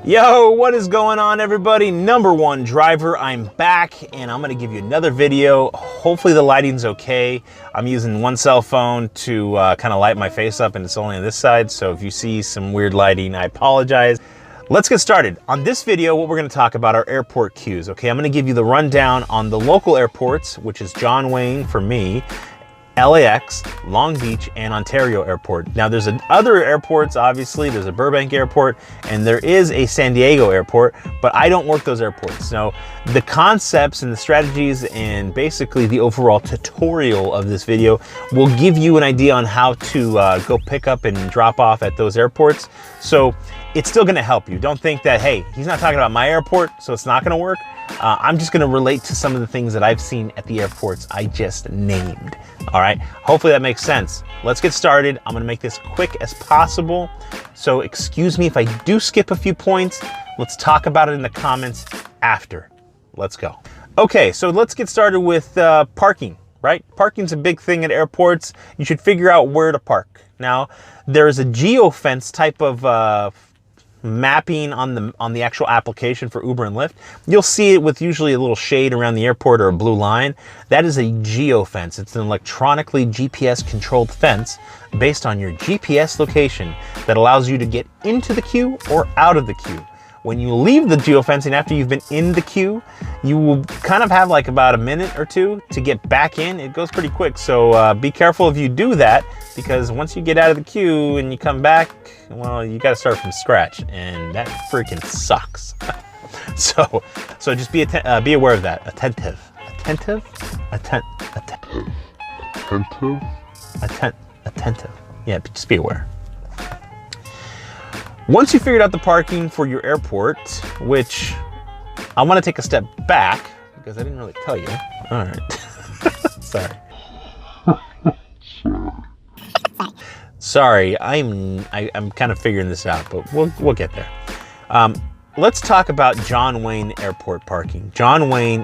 Yo, what is going on, everybody? Number one driver, I'm back and I'm gonna give you another video. Hopefully the lighting's okay. I'm using one cell phone to kind of light my face up, and it's only on this side, so if you see some weird lighting, I apologize. Let's get started. On this video, what we're gonna talk about are airport queues, okay? I'm gonna give you the rundown on the local airports, which is John Wayne for me, LAX, Long Beach, and Ontario Airport. Now there's other airports, obviously. There's a Burbank Airport, and there is a San Diego Airport, but I don't work those airports. Now, the concepts and the strategies and basically the overall tutorial of this video will give you an idea on how to go pick up and drop off at those airports. So it's still gonna help you. Don't think that, hey, he's not talking about my airport, so it's not gonna work. I'm just gonna relate to some of the things that I've seen at the airports I just named. All right, hopefully that makes sense. Let's get started. I'm gonna make this quick as possible. So excuse me if I do skip a few points. Let's talk about it in the comments after. Let's go. Okay, so let's get started with parking, right? Parking's a big thing at airports. You should figure out where to park. Now, there's a geofence type of mapping on the actual application for Uber and Lyft. You'll see it with usually a little shade around the airport or a blue line. That is a geofence. It's an electronically GPS controlled fence based on your GPS location that allows you to get into the queue or out of the queue. When you leave the geofencing after you've been in the queue, you will kind of have like about a minute or two to get back in. It goes pretty quick, so be careful if you do that, because once you get out of the queue and you come back, well, you got to start from scratch, and that freaking sucks. so just be aware of that. Attentive. Yeah, just be aware. Once you figured out the parking for your airport, which I want to take a step back because I didn't really tell you. All right. Sorry. Sorry, I'm kind of figuring this out, but we'll get there. Let's talk about John Wayne Airport parking. John Wayne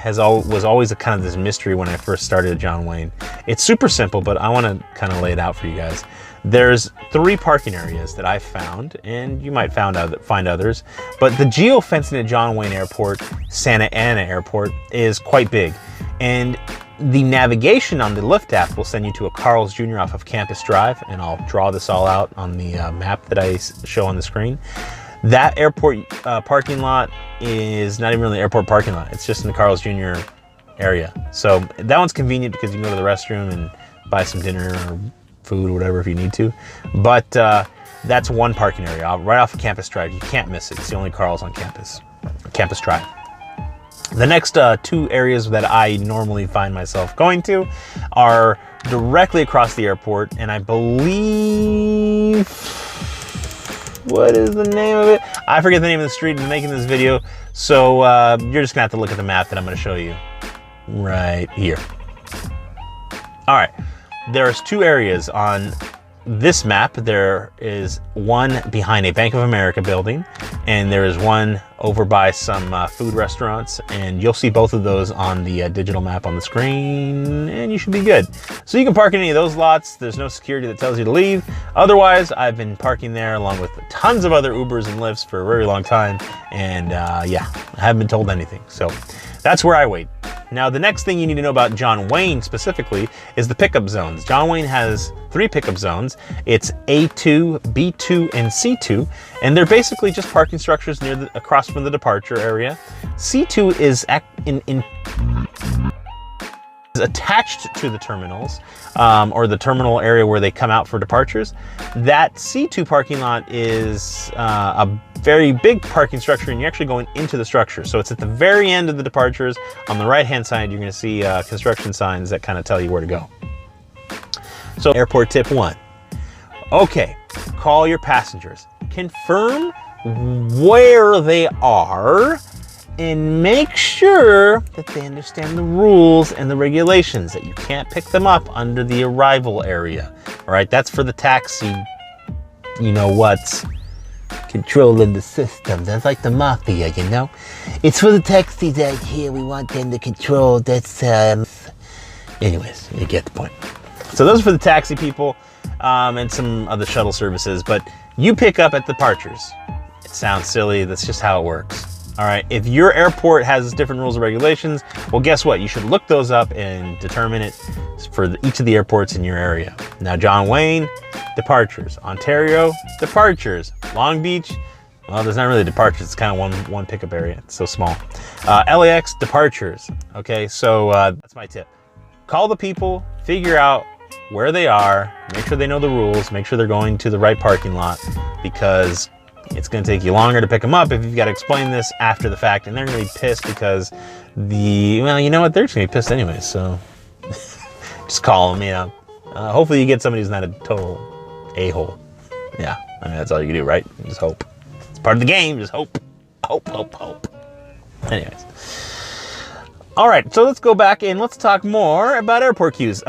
was always a kind of this mystery when I first started at John Wayne. It's super simple, but I want to kind of lay it out for you guys. There's 3 parking areas that I found, and you might find others, but the geofencing at John Wayne Airport, Santa Ana Airport, is quite big. And the navigation on the Lyft app will send you to a Carl's Jr. off of Campus Drive, and I'll draw this all out on the map that I show on the screen. That airport parking lot is not even really an airport parking lot. It's just in the Carl's Jr. area. So that one's convenient because you can go to the restroom and buy some dinner or food or whatever if you need to. But that's one parking area right off of Campus Drive. You can't miss it. It's the only Carl's on campus, Campus Drive. The next 2 areas that I normally find myself going to are directly across the airport, and I believe, what is the name of it? I forget the name of the street in making this video, so you're just gonna have to look at the map that I'm gonna show you right here. All right, there's 2 areas on this map. There is one behind a Bank of America building, and there is one over by some food restaurants, and you'll see both of those on the digital map on the screen, and you should be good. So you can park in any of those lots. There's no security that tells you to leave. Otherwise, I've been parking there along with tons of other Ubers and Lyfts for a very long time, and yeah, I haven't been told anything. So that's where I wait. Now, the next thing you need to know about John Wayne specifically is the pickup zones. John Wayne has 3 pickup zones. It's A2, B2, and C2, and they're basically just parking structures across from the departure area. C2 is attached to the terminals, or the terminal area where they come out for departures. That C2 parking lot is a very big parking structure, and you're actually going into the structure. So it's at the very end of the departures. On the right-hand side, you're gonna see construction signs that kind of tell you where to go. So airport tip 1. Okay, call your passengers. Confirm where they are and make sure that they understand the rules and the regulations, that you can't pick them up under the arrival area. All right, that's for the taxi, you know what's controlling the system. That's like the mafia, you know? It's for the taxis out here. We want them to control. That's, anyways, you get the point. So those are for the taxi people and some other shuttle services, but you pick up at departures. sounds silly. That's just how it works. All right, if your airport has different rules and regulations, well, guess what? You should look those up and determine it for each of the airports in your area. Now, John Wayne, departures. Ontario, departures. Long Beach, well, there's not really departures. It's kind of one pickup area. It's so small. LAX, departures. Okay, so that's my tip. Call the people, figure out where they are, make sure they know the rules, make sure they're going to the right parking lot, because it's going to take you longer to pick them up if you've got to explain this after the fact, and they're going to be pissed because well, you know what? They're just going to be pissed anyway, so just call them, you know. Hopefully you get somebody who's not a total a-hole. Yeah, I mean, that's all you can do, right? Just hope. It's part of the game, just hope. Hope. Anyways. All right, so let's go back and let's talk more about airport queues.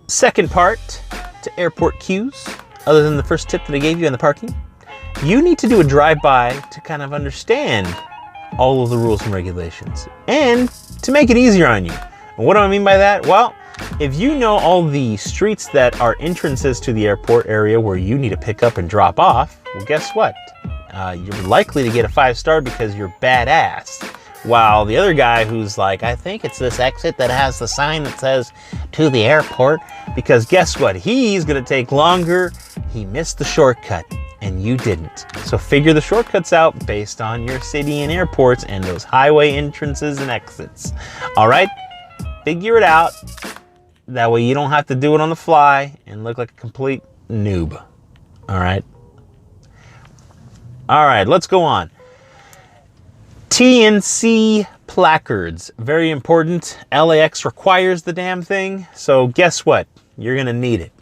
Second part to airport queues, other than the first tip that I gave you on the parking, you need to do a drive-by to kind of understand all of the rules and regulations and to make it easier on you. And what do I mean by that? Well, if you know all the streets that are entrances to the airport area where you need to pick up and drop off, well, guess what? You're likely to get a 5-star because you're badass. While the other guy who's like, I think it's this exit that has the sign that says to the airport, because guess what? He's going to take longer. He missed the shortcut and you didn't. So figure the shortcuts out based on your city and airports and those highway entrances and exits. All right? Figure it out. That way you don't have to do it on the fly and look like a complete noob. All right? All right, let's go on. TNC placards, very important. LAX requires the damn thing, so guess what? You're gonna need it.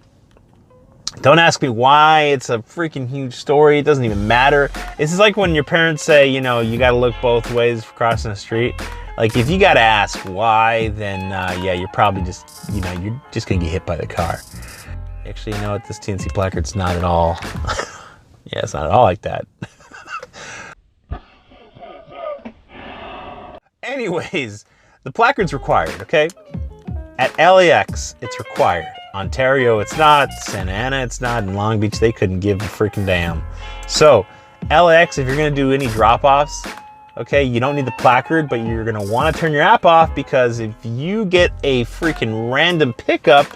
Don't ask me why. It's a freaking huge story. It doesn't even matter. This is like when your parents say, you know, you gotta look both ways for crossing the street. Like, if you gotta ask why, then yeah, you're probably just, you know, you're just gonna get hit by the car. Actually, you know what? This TNC placard's not at all. Yeah, it's not at all like that. Anyways, the placard's required, okay? At LAX, it's required. Ontario, it's not. Santa Ana, it's not. In Long Beach, they couldn't give a freaking damn. So, LAX, if you're gonna do any drop-offs, okay, you don't need the placard, but you're gonna wanna turn your app off, because if you get a freaking random pickup,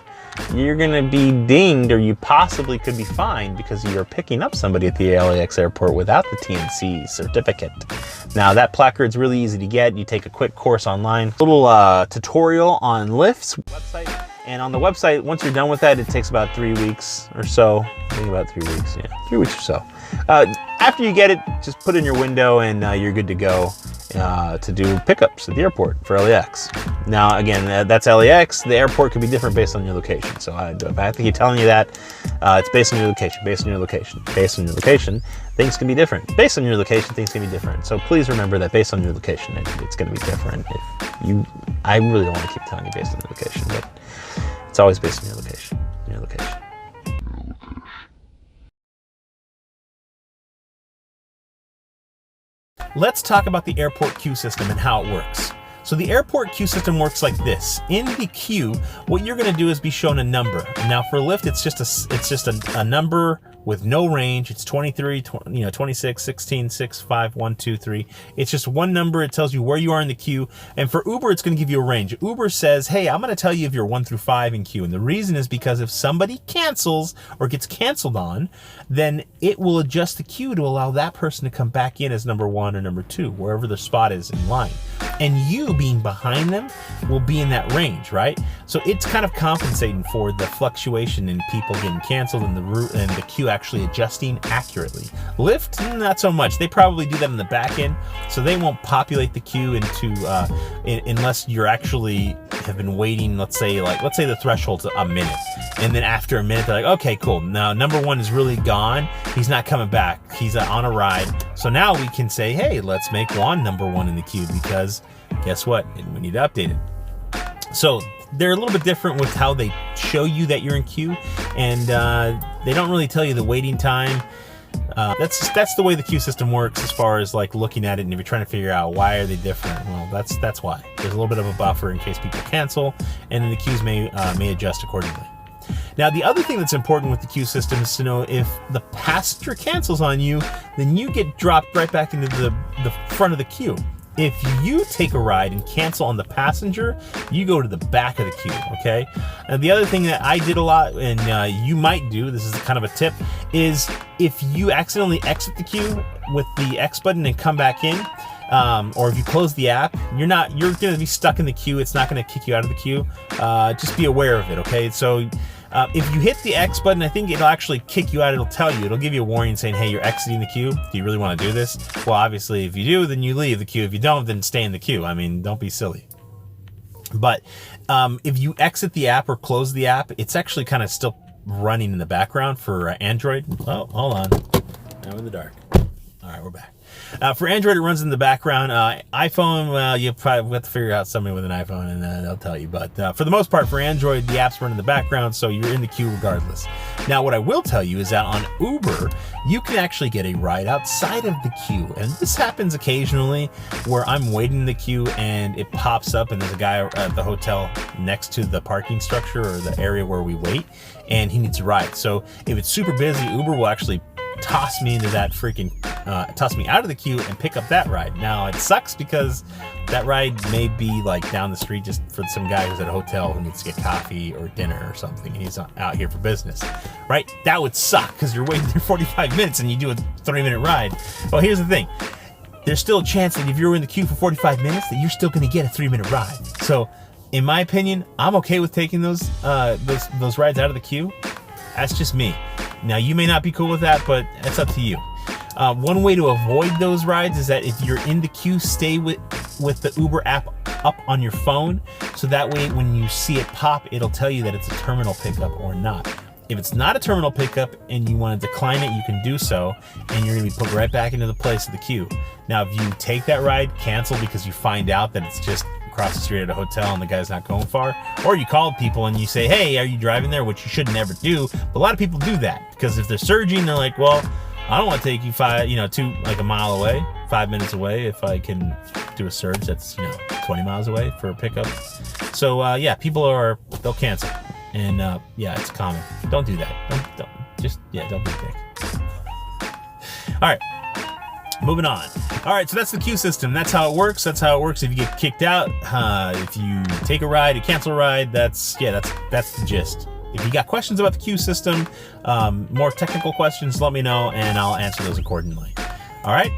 you're gonna be dinged, or you possibly could be fined because you're picking up somebody at the LAX airport without the TNC certificate. Now, that placard's really easy to get. You take a quick course online, a little tutorial on Lyft's website. And on the website, once you're done with that, it takes about 3 weeks or so. I think about 3 weeks, yeah, 3 weeks or so. After you get it, just put it in your window and you're good to go to do pickups at the airport for LAX. Now, again, that's LAX. The airport could be different based on your location. So if I have to keep telling you that, it's based on your location, based on your location, based on your location. Things can be different. Based on your location, things can be different. So please remember that based on your location, it's going to be different. I really don't want to keep telling you based on your location, but it's always based on your location. Your location. Let's talk about the airport queue system and how it works. So the airport queue system works like this. In the queue, what you're going to do is be shown a number. Now for Lyft, it's just a number with no range. It's 23, 26, 16, 6, 5, 1, 2, 3. It's just one number. It tells you where you are in the queue. And for Uber, it's going to give you a range. Uber says, hey, I'm going to tell you if you're 1 through 5 in queue. And the reason is because if somebody cancels or gets canceled on, then it will adjust the queue to allow that person to come back in as number 1 or number 2, wherever their spot is in line. And you being behind them will be in that range, right? So it's kind of compensating for the fluctuation in people getting canceled and the queue actually adjusting accurately. Lyft, not so much. They probably do that in the back end, so they won't populate the queue unless you're actually have been waiting. Let's say the threshold's a minute, and then after a minute they're like, okay, cool. Now number 1 is really gone. He's not coming back. He's on a ride. So now we can say, hey, let's make Juan number 1 in the queue, because guess what? We need to update it. So they're a little bit different with how they show you that you're in queue, and they don't really tell you the waiting time. That's the way the queue system works as far as like looking at it, and if you're trying to figure out why are they different, well, that's why. There's a little bit of a buffer in case people cancel, and then the queues may adjust accordingly. Now, the other thing that's important with the queue system is to know if the passenger cancels on you, then you get dropped right back into the front of the queue. If you take a ride and cancel on the passenger, you go to the back of the queue, okay? And the other thing that I did a lot, and you might do, this is kind of a tip, is if you accidentally exit the queue with the X button and come back in, or if you close the app, you're gonna be stuck in the queue. It's not gonna kick you out of the queue. Just be aware of it, okay? So if you hit the X button, I think it'll actually kick you out. It'll tell you, it'll give you a warning saying, hey, you're exiting the queue. Do you really want to do this? Well, obviously, if you do, then you leave the queue. If you don't, then stay in the queue. I mean, don't be silly. But if you exit the app or close the app, it's actually kind of still running in the background for Android. Oh, hold on. Now we're in the dark. All right, we're back. For Android, it runs in the background. iPhone, well, you probably have to figure out somebody with an iPhone and they'll tell you. But for the most part, for Android, the apps run in the background, so you're in the queue regardless. Now, what I will tell you is that on Uber, you can actually get a ride outside of the queue. And this happens occasionally where I'm waiting in the queue and it pops up and there's a guy at the hotel next to the parking structure or the area where we wait, and he needs a ride. So if it's super busy, Uber will actually toss me into that freaking, toss me out of the queue and pick up that ride. Now, it sucks because that ride may be like down the street just for some guy who's at a hotel who needs to get coffee or dinner or something, and he's out here for business, right? That would suck because you're waiting there 45 minutes and you do a 30-minute ride. Well, here's the thing. There's still a chance that if you're in the queue for 45 minutes that you're still going to get a 3-minute ride. So, in my opinion, I'm okay with taking those rides out of the queue. That's just me. Now, you may not be cool with that, but that's up to you. One way to avoid those rides is that if you're in the queue, stay with the Uber app up on your phone. So that way, when you see it pop, it'll tell you that it's a terminal pickup or not. If it's not a terminal pickup and you want to decline it, you can do so, and you're going to be put right back into the place of the queue. Now, if you take that ride, cancel because you find out that it's just across the street at a hotel and the guy's not going far, or you call people and you say, hey, are you driving there? Which you should never do, but a lot of people do that because if they're surging, they're like, well, I don't want to take you a mile away, 5 minutes away if I can do a surge that's 20 miles away for a pickup. So yeah, they'll cancel, and yeah, it's common. Don't do that. Don't be a dick. All right. Moving on. All right, so that's the queue system. That's how it works. That's how it works if you get kicked out. If you take a ride, you cancel a ride. That's the gist. If you got questions about the queue system, more technical questions, let me know and I'll answer those accordingly. All right.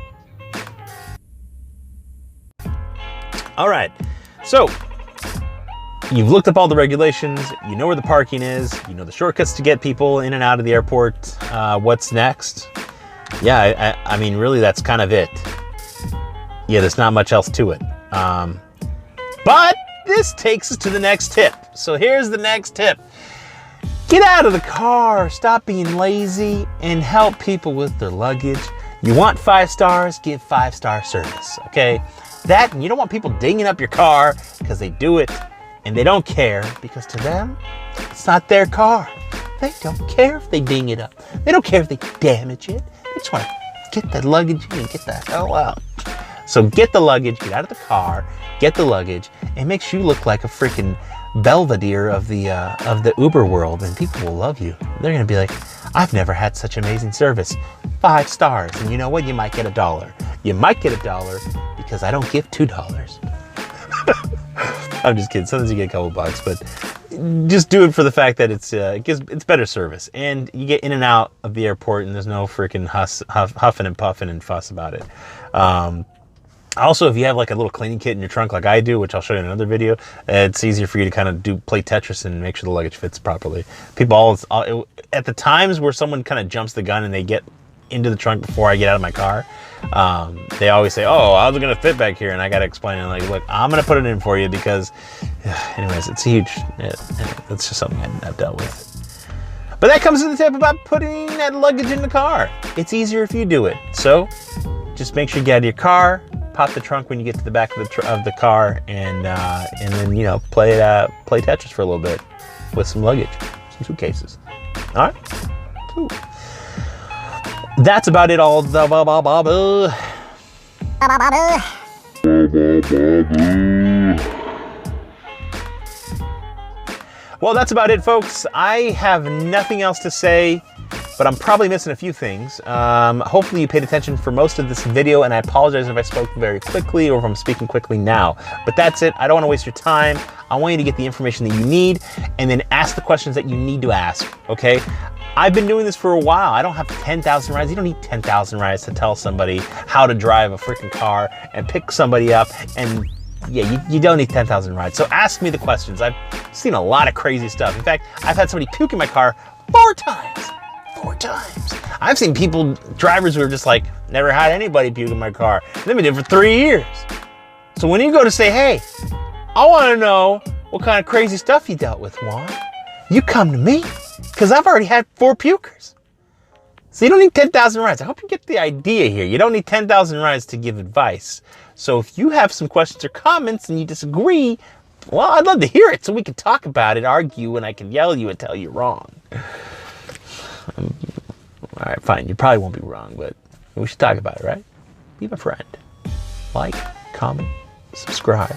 All right. So you've looked up all the regulations. You know where the parking is. You know the shortcuts to get people in and out of the airport. What's next? Yeah, I mean, really, that's kind of it. Yeah, there's not much else to it. But this takes us to the next tip. So here's the next tip. Get out of the car, stop being lazy, and help people with their luggage. You want 5 stars, give 5-star service, okay? That, and you don't want people dinging up your car because they do it and they don't care because to them, it's not their car. They don't care if they ding it up. They don't care if they damage it. They just want to get that luggage in and get the hell out. So get the luggage, get out of the car, get the luggage, and makes you look like a freaking Belvedere of the Uber world, and people will love you. They're gonna be like, I've never had such amazing service. 5 stars, and you know what? You might get $1. You might get $1 because I don't give $2. I'm just kidding. Sometimes you get a couple bucks, but just do it for the fact that it's better service, and you get in and out of the airport, and there's no freaking huffing and puffing and fuss about it. Also, if you have like a little cleaning kit in your trunk like I do, which I'll show you in another video, it's easier for you to kind of play Tetris and make sure the luggage fits properly. People at the times where someone kind of jumps the gun and they get into the trunk before I get out of my car, they always say, oh, how's it gonna fit back here? And I gotta explain it, like, look, I'm gonna put it in for you because anyways, it's huge. It's just something I've dealt with. But that comes to the tip about putting that luggage in the car. It's easier if you do it. So just make sure you get out of your car, pop the trunk when you get to the back of the car, and then play Tetris for a little bit with some luggage, some suitcases. All right. Cool. That's about it. All Well, that's about it, folks. I have nothing else to say, but I'm probably missing a few things. Hopefully you paid attention for most of this video, and I apologize if I spoke very quickly or if I'm speaking quickly now. But that's it. I don't want to waste your time. I want you to get the information that you need and then ask the questions that you need to ask, okay? I've been doing this for a while. I don't have 10,000 rides. You don't need 10,000 rides to tell somebody how to drive a freaking car and pick somebody up. And yeah, you don't need 10,000 rides. So ask me the questions. I've seen a lot of crazy stuff. In fact, I've had somebody puke in my car 4 times. 4 times. I've seen people, drivers who are just like, never had anybody puke in my car. They've been doing it for 3 years. So when you go to say, hey, I want to know what kind of crazy stuff you dealt with, Juan, you come to me, because I've already had 4 pukers. So you don't need 10,000 rides. I hope you get the idea here. You don't need 10,000 rides to give advice. So if you have some questions or comments and you disagree, well, I'd love to hear it so we can talk about it, argue, and I can yell at you and tell you wrong. All right, fine. You probably won't be wrong, but we should talk about it, right? Be my friend. Like, comment, subscribe.